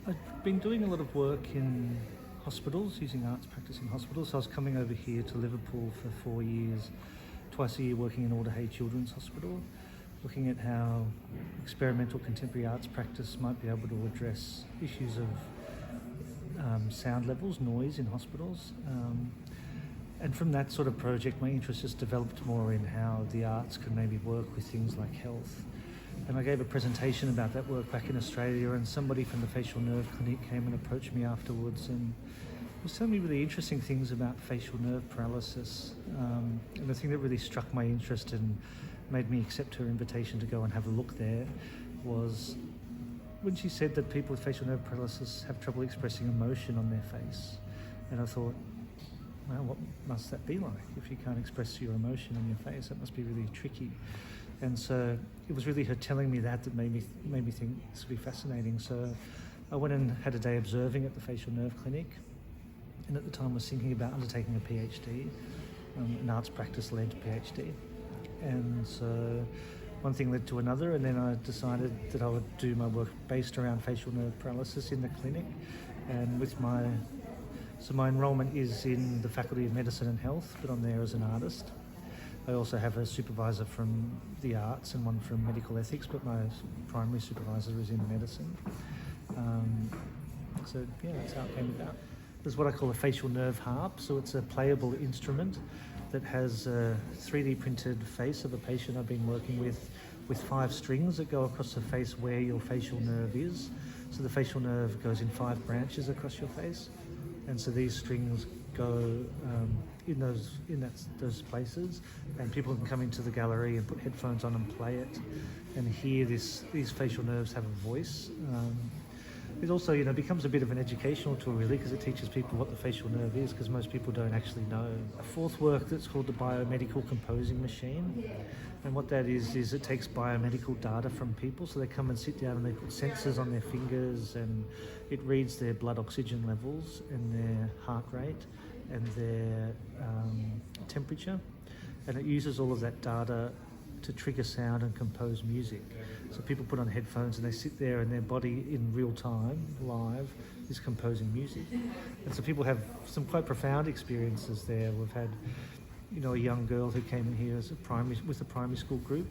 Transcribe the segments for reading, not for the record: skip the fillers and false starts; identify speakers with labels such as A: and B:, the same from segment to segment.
A: I've been doing a lot of work in hospitals, using arts practice in hospitals. So I was coming over here to Liverpool for 4 years, twice a year working in Alder Children's Hospital, looking at how experimental contemporary arts practice might be able to address issues of sound levels, noise in hospitals. And from that sort of project, my interest just developed more in how the arts can maybe work with things like health. And I gave a presentation about that work back in Australia, and somebody from the facial nerve clinic came and approached me afterwards and was telling me really interesting things about facial nerve paralysis. And the thing that really struck my interest and made me accept her invitation to go and have a look there was when she said that people with facial nerve paralysis have trouble expressing emotion on their face. And I thought, well, what must that be like? If you can't express your emotion on your face, that must be really tricky. And so it was really her telling me that made me think this would be fascinating. So I went and had a day observing at the facial nerve clinic, and at the time was thinking about undertaking a PhD, an arts practice led PhD. And so one thing led to another, and then I decided that I would do my work based around facial nerve paralysis in the clinic. And with my enrolment is in the Faculty of Medicine and Health, but I'm there as an artist. I also have a supervisor from the arts and one from medical ethics, but my primary supervisor is in medicine. So yeah, that's how it came about. There's what I call a facial nerve harp. So it's a playable instrument that has a 3D printed face of a patient I've been working with 5 strings that go across the face where your facial nerve is. So the facial nerve goes in 5 branches across your face. And so these strings go in those places, and people can come into the gallery and put headphones on and play it and hear these facial nerves have a voice. It also, becomes a bit of an educational tool really, because it teaches people what the facial nerve is, because most people don't actually know. A fourth work that's called the biomedical composing machine, and what that is it takes biomedical data from people. So they come and sit down and they put sensors on their fingers, and it reads their blood oxygen levels and their heart rate and their temperature, and it uses all of that data to trigger sound and compose music. So people put on headphones and they sit there, and their body in real time, live, is composing music. And so people have some quite profound experiences there. We've had, a young girl who came in here with a primary school group,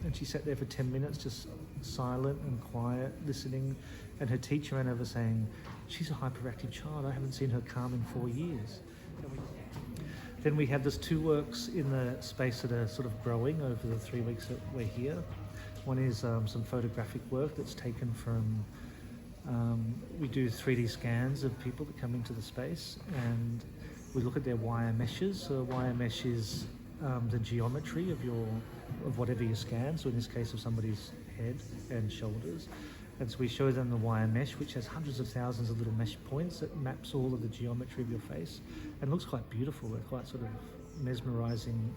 A: and she sat there for 10 minutes just silent and quiet, listening, and her teacher ran over saying, "She's a hyperactive child, I haven't seen her calm in 4 years." Then we have these 2 works in the space that are sort of growing over the 3 weeks that we're here. One is some photographic work that's taken from, we do 3D scans of people that come into the space, and we look at their wire meshes. So a wire mesh is the geometry of whatever you scan, so in this case of somebody's head and shoulders. And so we show them the wire mesh, which has hundreds of thousands of little mesh points that maps all of the geometry of your face, and looks quite beautiful. They're quite sort of mesmerizing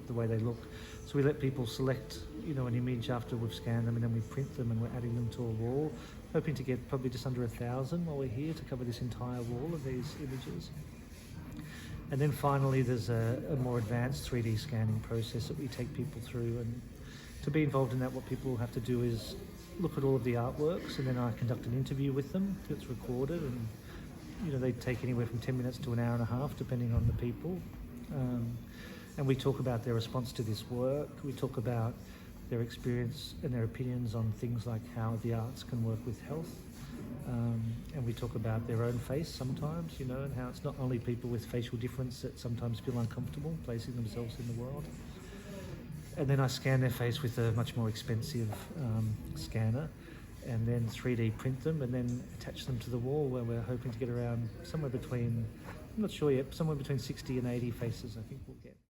A: the way they look. So we let people select, an image after we've scanned them, and then we print them and we're adding them to a wall, hoping to get probably just under 1,000 while we're here to cover this entire wall of these images. And then finally there's a more advanced 3D scanning process that we take people through, and to be involved in that, what people have to do is look at all of the artworks, and then I conduct an interview with them that's recorded, and they take anywhere from 10 minutes to an hour and a half depending on the people, and we talk about their response to this work. We talk about their experience and their opinions on things like how the arts can work with health, and we talk about their own face sometimes, and how it's not only people with facial difference that sometimes feel uncomfortable placing themselves in the world. And then I scan their face with a much more expensive scanner, and then 3D print them, and then attach them to the wall, where we're hoping to get around somewhere between, I'm not sure yet, somewhere between 60 and 80 faces I think we'll get.